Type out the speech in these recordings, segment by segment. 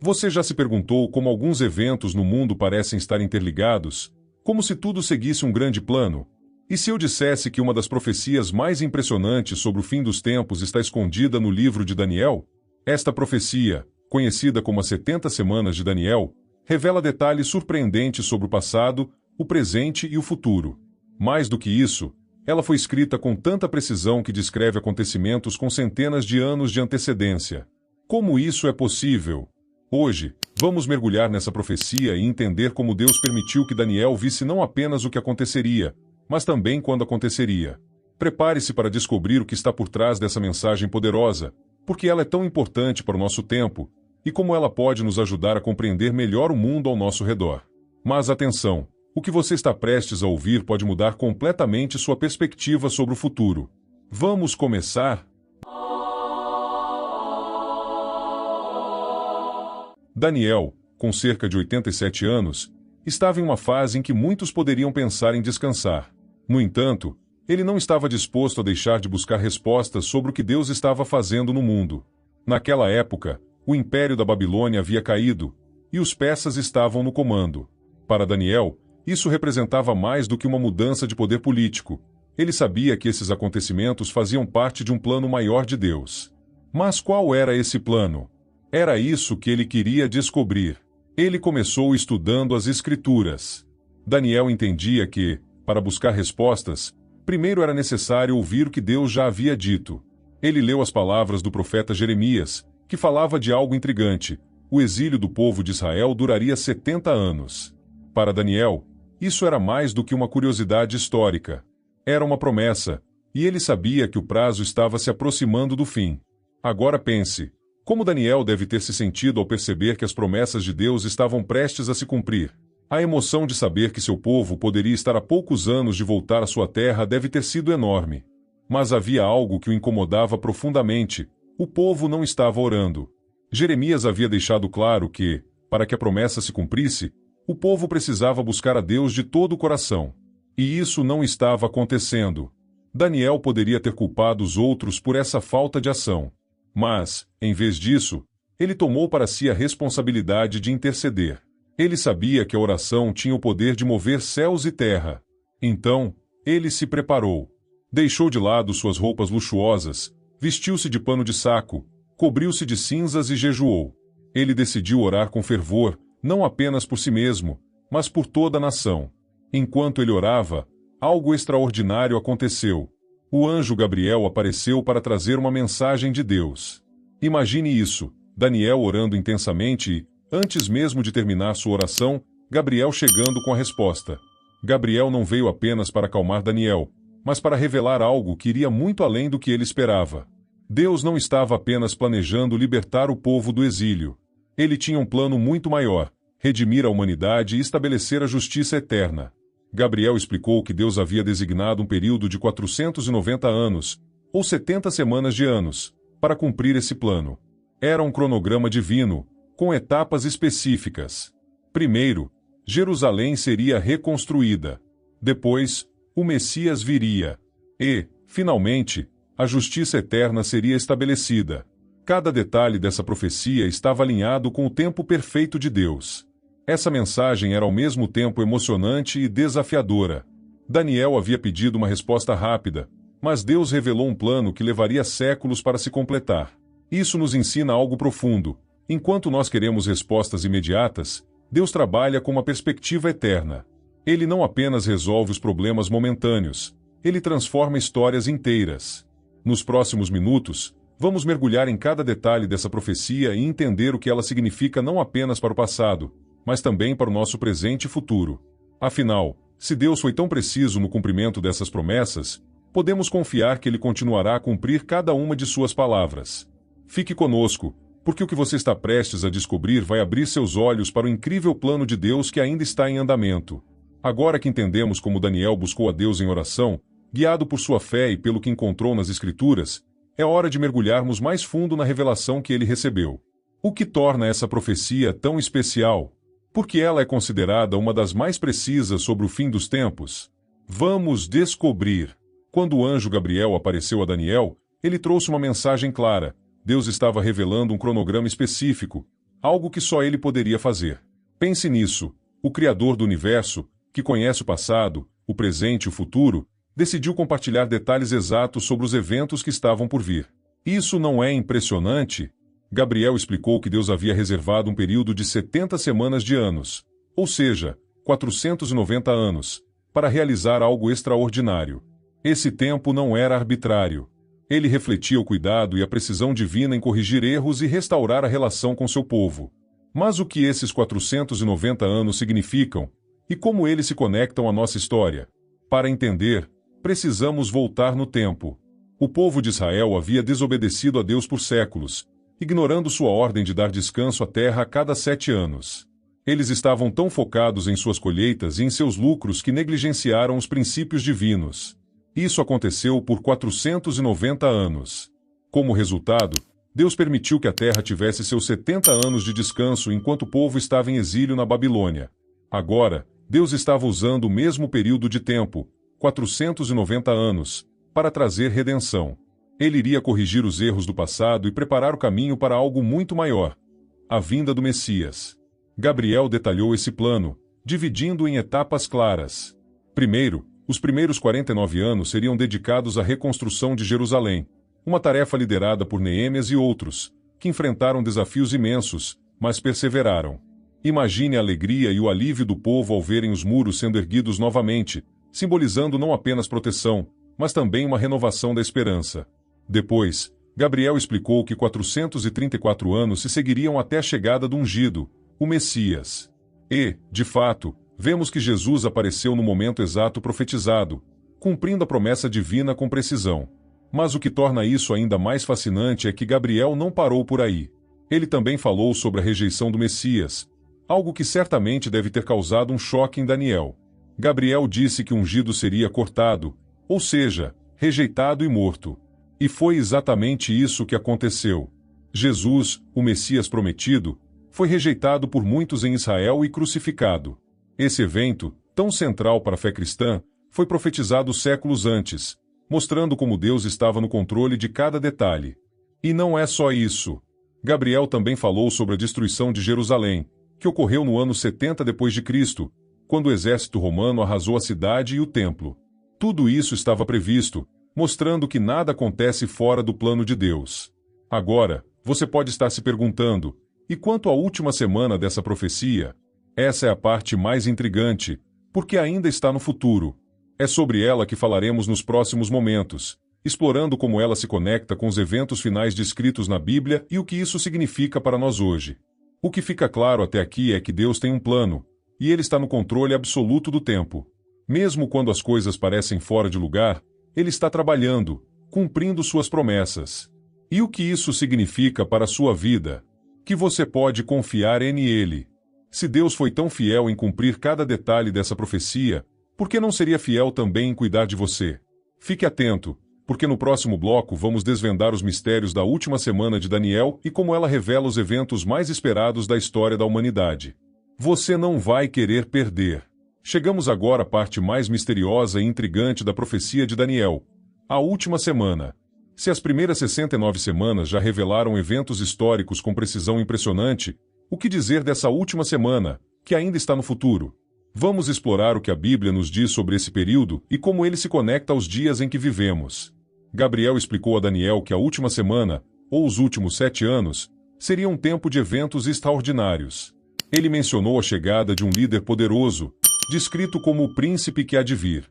Você já se perguntou como alguns eventos no mundo parecem estar interligados? Como se tudo seguisse um grande plano? E se eu dissesse que uma das profecias mais impressionantes sobre o fim dos tempos está escondida no livro de Daniel? Esta profecia, conhecida como as 70 Semanas de Daniel, revela detalhes surpreendentes sobre o passado, o presente e o futuro. Mais do que isso, ela foi escrita com tanta precisão que descreve acontecimentos com centenas de anos de antecedência. Como isso é possível? Hoje, vamos mergulhar nessa profecia e entender como Deus permitiu que Daniel visse não apenas o que aconteceria, mas também quando aconteceria. Prepare-se para descobrir o que está por trás dessa mensagem poderosa, porque ela é tão importante para o nosso tempo, e como ela pode nos ajudar a compreender melhor o mundo ao nosso redor. Mas atenção, o que você está prestes a ouvir pode mudar completamente sua perspectiva sobre o futuro. Vamos começar? Daniel, com cerca de 87 anos, estava em uma fase em que muitos poderiam pensar em descansar. No entanto, ele não estava disposto a deixar de buscar respostas sobre o que Deus estava fazendo no mundo. Naquela época, o Império da Babilônia havia caído, e os persas estavam no comando. Para Daniel, isso representava mais do que uma mudança de poder político. Ele sabia que esses acontecimentos faziam parte de um plano maior de Deus. Mas qual era esse plano? Era isso que ele queria descobrir. Ele começou estudando as Escrituras. Daniel entendia que, para buscar respostas, primeiro era necessário ouvir o que Deus já havia dito. Ele leu as palavras do profeta Jeremias, que falava de algo intrigante: o exílio do povo de Israel duraria 70 anos. Para Daniel, isso era mais do que uma curiosidade histórica. Era uma promessa, e ele sabia que o prazo estava se aproximando do fim. Agora pense, como Daniel deve ter se sentido ao perceber que as promessas de Deus estavam prestes a se cumprir. A emoção de saber que seu povo poderia estar a poucos anos de voltar à sua terra deve ter sido enorme. Mas havia algo que o incomodava profundamente: o povo não estava orando. Jeremias havia deixado claro que, para que a promessa se cumprisse, o povo precisava buscar a Deus de todo o coração. E isso não estava acontecendo. Daniel poderia ter culpado os outros por essa falta de ação. Mas, em vez disso, ele tomou para si a responsabilidade de interceder. Ele sabia que a oração tinha o poder de mover céus e terra. Então, ele se preparou. Deixou de lado suas roupas luxuosas, vestiu-se de pano de saco, cobriu-se de cinzas e jejuou. Ele decidiu orar com fervor, não apenas por si mesmo, mas por toda a nação. Enquanto ele orava, algo extraordinário aconteceu. O anjo Gabriel apareceu para trazer uma mensagem de Deus. Imagine isso, Daniel orando intensamente e, antes mesmo de terminar sua oração, Gabriel chegando com a resposta. Gabriel não veio apenas para acalmar Daniel, mas para revelar algo que iria muito além do que ele esperava. Deus não estava apenas planejando libertar o povo do exílio. Ele tinha um plano muito maior: redimir a humanidade e estabelecer a justiça eterna. Gabriel explicou que Deus havia designado um período de 490 anos, ou 70 semanas de anos, para cumprir esse plano. Era um cronograma divino, com etapas específicas. Primeiro, Jerusalém seria reconstruída. Depois, o Messias viria. E, finalmente, a justiça eterna seria estabelecida. Cada detalhe dessa profecia estava alinhado com o tempo perfeito de Deus. Essa mensagem era ao mesmo tempo emocionante e desafiadora. Daniel havia pedido uma resposta rápida, mas Deus revelou um plano que levaria séculos para se completar. Isso nos ensina algo profundo. Enquanto nós queremos respostas imediatas, Deus trabalha com uma perspectiva eterna. Ele não apenas resolve os problemas momentâneos, ele transforma histórias inteiras. Nos próximos minutos, vamos mergulhar em cada detalhe dessa profecia e entender o que ela significa não apenas para o passado, mas também para o nosso presente e futuro. Afinal, se Deus foi tão preciso no cumprimento dessas promessas, podemos confiar que Ele continuará a cumprir cada uma de suas palavras. Fique conosco, porque o que você está prestes a descobrir vai abrir seus olhos para o incrível plano de Deus que ainda está em andamento. Agora que entendemos como Daniel buscou a Deus em oração, guiado por sua fé e pelo que encontrou nas Escrituras, é hora de mergulharmos mais fundo na revelação que ele recebeu. O que torna essa profecia tão especial? Porque ela é considerada uma das mais precisas sobre o fim dos tempos? Vamos descobrir. Quando o anjo Gabriel apareceu a Daniel, ele trouxe uma mensagem clara. Deus estava revelando um cronograma específico, algo que só ele poderia fazer. Pense nisso: o Criador do universo, que conhece o passado, o presente e o futuro, decidiu compartilhar detalhes exatos sobre os eventos que estavam por vir. Isso não é impressionante? Gabriel explicou que Deus havia reservado um período de 70 semanas de anos, ou seja, 490 anos, para realizar algo extraordinário. Esse tempo não era arbitrário. Ele refletia o cuidado e a precisão divina em corrigir erros e restaurar a relação com seu povo. Mas o que esses 490 anos significam, e como eles se conectam à nossa história? Para entender, precisamos voltar no tempo. O povo de Israel havia desobedecido a Deus por séculos, ignorando sua ordem de dar descanso à terra a cada 7 anos. Eles estavam tão focados em suas colheitas e em seus lucros que negligenciaram os princípios divinos. Isso aconteceu por 490 anos. Como resultado, Deus permitiu que a terra tivesse seus 70 anos de descanso enquanto o povo estava em exílio na Babilônia. Agora, Deus estava usando o mesmo período de tempo, 490 anos, para trazer redenção. Ele iria corrigir os erros do passado e preparar o caminho para algo muito maior: a vinda do Messias. Gabriel detalhou esse plano, dividindo em etapas claras. Primeiro, os primeiros 49 anos seriam dedicados à reconstrução de Jerusalém, uma tarefa liderada por Neemias e outros, que enfrentaram desafios imensos, mas perseveraram. Imagine a alegria e o alívio do povo ao verem os muros sendo erguidos novamente, simbolizando não apenas proteção, mas também uma renovação da esperança. Depois, Gabriel explicou que 434 anos se seguiriam até a chegada do ungido, o Messias. E, de fato, vemos que Jesus apareceu no momento exato profetizado, cumprindo a promessa divina com precisão. Mas o que torna isso ainda mais fascinante é que Gabriel não parou por aí. Ele também falou sobre a rejeição do Messias, algo que certamente deve ter causado um choque em Daniel. Gabriel disse que o ungido seria cortado, ou seja, rejeitado e morto. E foi exatamente isso que aconteceu. Jesus, o Messias prometido, foi rejeitado por muitos em Israel e crucificado. Esse evento, tão central para a fé cristã, foi profetizado séculos antes, mostrando como Deus estava no controle de cada detalhe. E não é só isso. Gabriel também falou sobre a destruição de Jerusalém, que ocorreu no ano 70 d.C., quando o exército romano arrasou a cidade e o templo. Tudo isso estava previsto, mostrando que nada acontece fora do plano de Deus. Agora, você pode estar se perguntando: e quanto à última semana dessa profecia? Essa é a parte mais intrigante, porque ainda está no futuro. É sobre ela que falaremos nos próximos momentos, explorando como ela se conecta com os eventos finais descritos na Bíblia e o que isso significa para nós hoje. O que fica claro até aqui é que Deus tem um plano, e Ele está no controle absoluto do tempo. Mesmo quando as coisas parecem fora de lugar, Ele está trabalhando, cumprindo suas promessas. E o que isso significa para a sua vida? Que você pode confiar nele. Se Deus foi tão fiel em cumprir cada detalhe dessa profecia, por que não seria fiel também em cuidar de você? Fique atento, porque no próximo bloco vamos desvendar os mistérios da última semana de Daniel e como ela revela os eventos mais esperados da história da humanidade. Você não vai querer perder. Chegamos agora à parte mais misteriosa e intrigante da profecia de Daniel: a última semana. Se as primeiras 69 semanas já revelaram eventos históricos com precisão impressionante, o que dizer dessa última semana, que ainda está no futuro? Vamos explorar o que a Bíblia nos diz sobre esse período e como ele se conecta aos dias em que vivemos. Gabriel explicou a Daniel que a última semana, ou os últimos 7 anos, seria um tempo de eventos extraordinários. Ele mencionou a chegada de um líder poderoso, descrito como o príncipe que há de vir.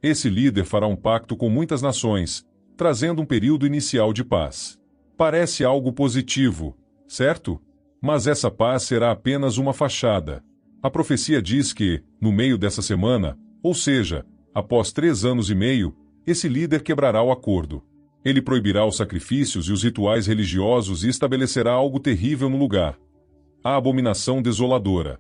Esse líder fará um pacto com muitas nações, trazendo um período inicial de paz. Parece algo positivo, certo? Mas essa paz será apenas uma fachada. A profecia diz que, no meio dessa semana, ou seja, após 3 anos e meio, esse líder quebrará o acordo. Ele proibirá os sacrifícios e os rituais religiosos e estabelecerá algo terrível no lugar: a abominação desoladora.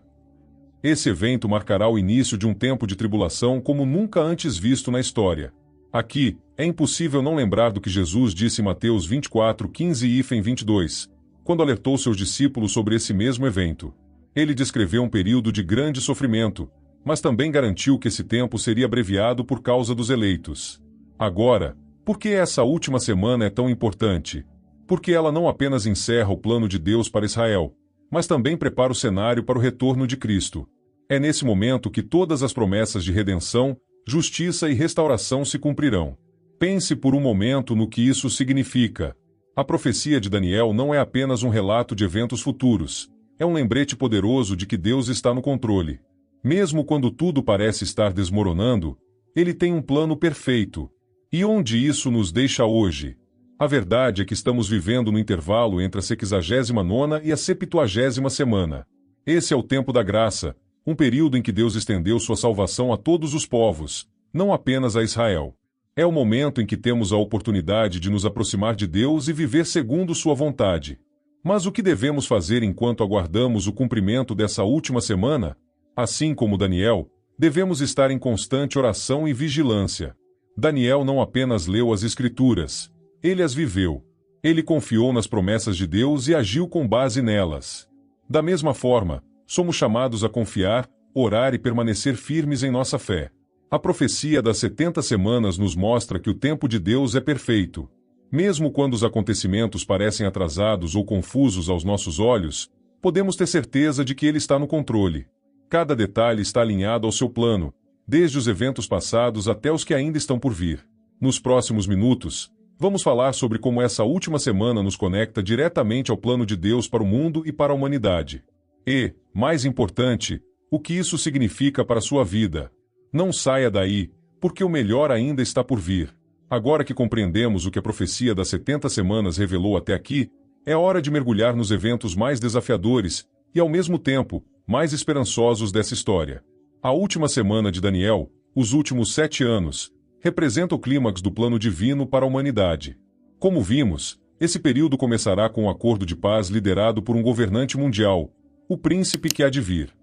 Esse evento marcará o início de um tempo de tribulação como nunca antes visto na história. Aqui, é impossível não lembrar do que Jesus disse em Mateus 24, 15 e 22, quando alertou seus discípulos sobre esse mesmo evento. Ele descreveu um período de grande sofrimento, mas também garantiu que esse tempo seria abreviado por causa dos eleitos. Agora, por que essa última semana é tão importante? Porque ela não apenas encerra o plano de Deus para Israel, mas também prepara o cenário para o retorno de Cristo. É nesse momento que todas as promessas de redenção, justiça e restauração se cumprirão. Pense por um momento no que isso significa. A profecia de Daniel não é apenas um relato de eventos futuros. É um lembrete poderoso de que Deus está no controle. Mesmo quando tudo parece estar desmoronando, Ele tem um plano perfeito. E onde isso nos deixa hoje? A verdade é que estamos vivendo no intervalo entre a 69ª e a 70ª semana. Esse é o tempo da graça, um período em que Deus estendeu sua salvação a todos os povos, não apenas a Israel. É o momento em que temos a oportunidade de nos aproximar de Deus e viver segundo sua vontade. Mas o que devemos fazer enquanto aguardamos o cumprimento dessa última semana? Assim como Daniel, devemos estar em constante oração e vigilância. Daniel não apenas leu as Escrituras, ele as viveu. Ele confiou nas promessas de Deus e agiu com base nelas. Da mesma forma, somos chamados a confiar, orar e permanecer firmes em nossa fé. A profecia das 70 semanas nos mostra que o tempo de Deus é perfeito. Mesmo quando os acontecimentos parecem atrasados ou confusos aos nossos olhos, podemos ter certeza de que Ele está no controle. Cada detalhe está alinhado ao seu plano, desde os eventos passados até os que ainda estão por vir. Nos próximos minutos, vamos falar sobre como essa última semana nos conecta diretamente ao plano de Deus para o mundo e para a humanidade. E, mais importante, o que isso significa para a sua vida. Não saia daí, porque o melhor ainda está por vir. Agora que compreendemos o que a profecia das 70 semanas revelou até aqui, é hora de mergulhar nos eventos mais desafiadores e, ao mesmo tempo, mais esperançosos dessa história. A última semana de Daniel, os últimos 7 anos, representa o clímax do plano divino para a humanidade. Como vimos, esse período começará com um acordo de paz liderado por um governante mundial, o príncipe que há de vir.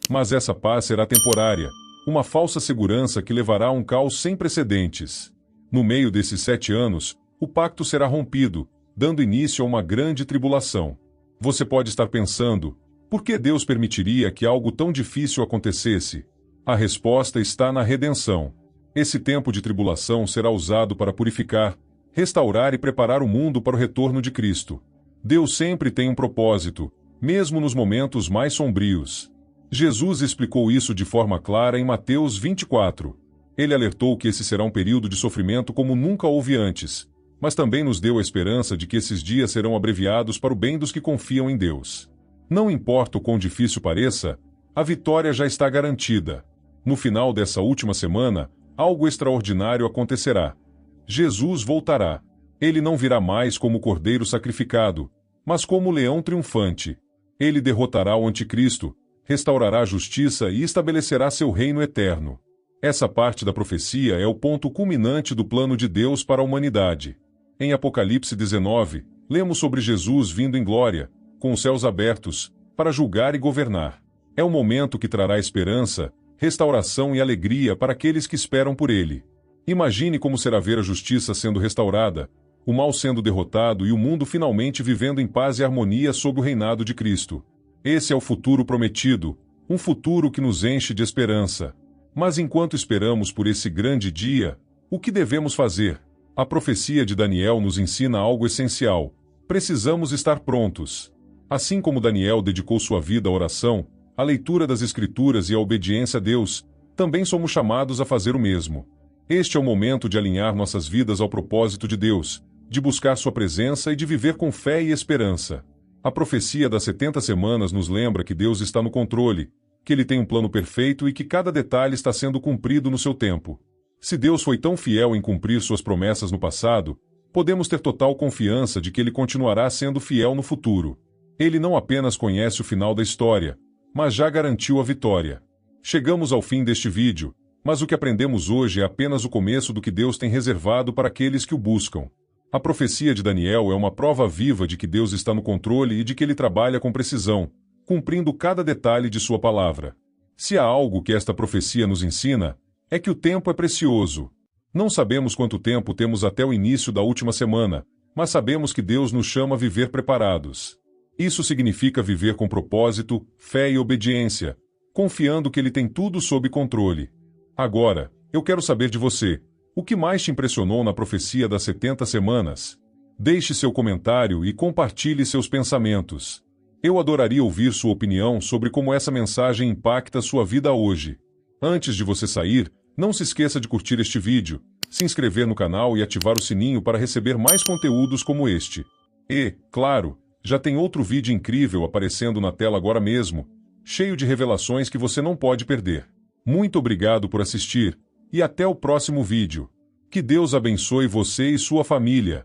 Mas essa paz será temporária, uma falsa segurança que levará a um caos sem precedentes. No meio desses 7 anos, o pacto será rompido, dando início a uma grande tribulação. Você pode estar pensando, por que Deus permitiria que algo tão difícil acontecesse? A resposta está na redenção. Esse tempo de tribulação será usado para purificar, restaurar e preparar o mundo para o retorno de Cristo. Deus sempre tem um propósito, mesmo nos momentos mais sombrios. Jesus explicou isso de forma clara em Mateus 24. Ele alertou que esse será um período de sofrimento como nunca houve antes, mas também nos deu a esperança de que esses dias serão abreviados para o bem dos que confiam em Deus. Não importa o quão difícil pareça, a vitória já está garantida. No final dessa última semana, algo extraordinário acontecerá. Jesus voltará. Ele não virá mais como cordeiro sacrificado, mas como leão triunfante. Ele derrotará o anticristo, restaurará a justiça e estabelecerá seu reino eterno. Essa parte da profecia é o ponto culminante do plano de Deus para a humanidade. Em Apocalipse 19, lemos sobre Jesus vindo em glória, com os céus abertos, para julgar e governar. É o momento que trará esperança, restauração e alegria para aqueles que esperam por ele. Imagine como será ver a justiça sendo restaurada, o mal sendo derrotado e o mundo finalmente vivendo em paz e harmonia sob o reinado de Cristo. Esse é o futuro prometido, um futuro que nos enche de esperança. Mas enquanto esperamos por esse grande dia, o que devemos fazer? A profecia de Daniel nos ensina algo essencial. Precisamos estar prontos. Assim como Daniel dedicou sua vida à oração, à leitura das Escrituras e à obediência a Deus, também somos chamados a fazer o mesmo. Este é o momento de alinhar nossas vidas ao propósito de Deus, de buscar sua presença e de viver com fé e esperança. A profecia das 70 semanas nos lembra que Deus está no controle, que Ele tem um plano perfeito e que cada detalhe está sendo cumprido no seu tempo. Se Deus foi tão fiel em cumprir suas promessas no passado, podemos ter total confiança de que Ele continuará sendo fiel no futuro. Ele não apenas conhece o final da história, mas já garantiu a vitória. Chegamos ao fim deste vídeo, mas o que aprendemos hoje é apenas o começo do que Deus tem reservado para aqueles que o buscam. A profecia de Daniel é uma prova viva de que Deus está no controle e de que Ele trabalha com precisão, cumprindo cada detalhe de sua palavra. Se há algo que esta profecia nos ensina, é que o tempo é precioso. Não sabemos quanto tempo temos até o início da última semana, mas sabemos que Deus nos chama a viver preparados. Isso significa viver com propósito, fé e obediência, confiando que Ele tem tudo sob controle. Agora, eu quero saber de você. O que mais te impressionou na profecia das 70 semanas? Deixe seu comentário e compartilhe seus pensamentos. Eu adoraria ouvir sua opinião sobre como essa mensagem impacta sua vida hoje. Antes de você sair, não se esqueça de curtir este vídeo, se inscrever no canal e ativar o sininho para receber mais conteúdos como este. E, claro, já tem outro vídeo incrível aparecendo na tela agora mesmo, cheio de revelações que você não pode perder. Muito obrigado por assistir, e até o próximo vídeo. Que Deus abençoe você e sua família.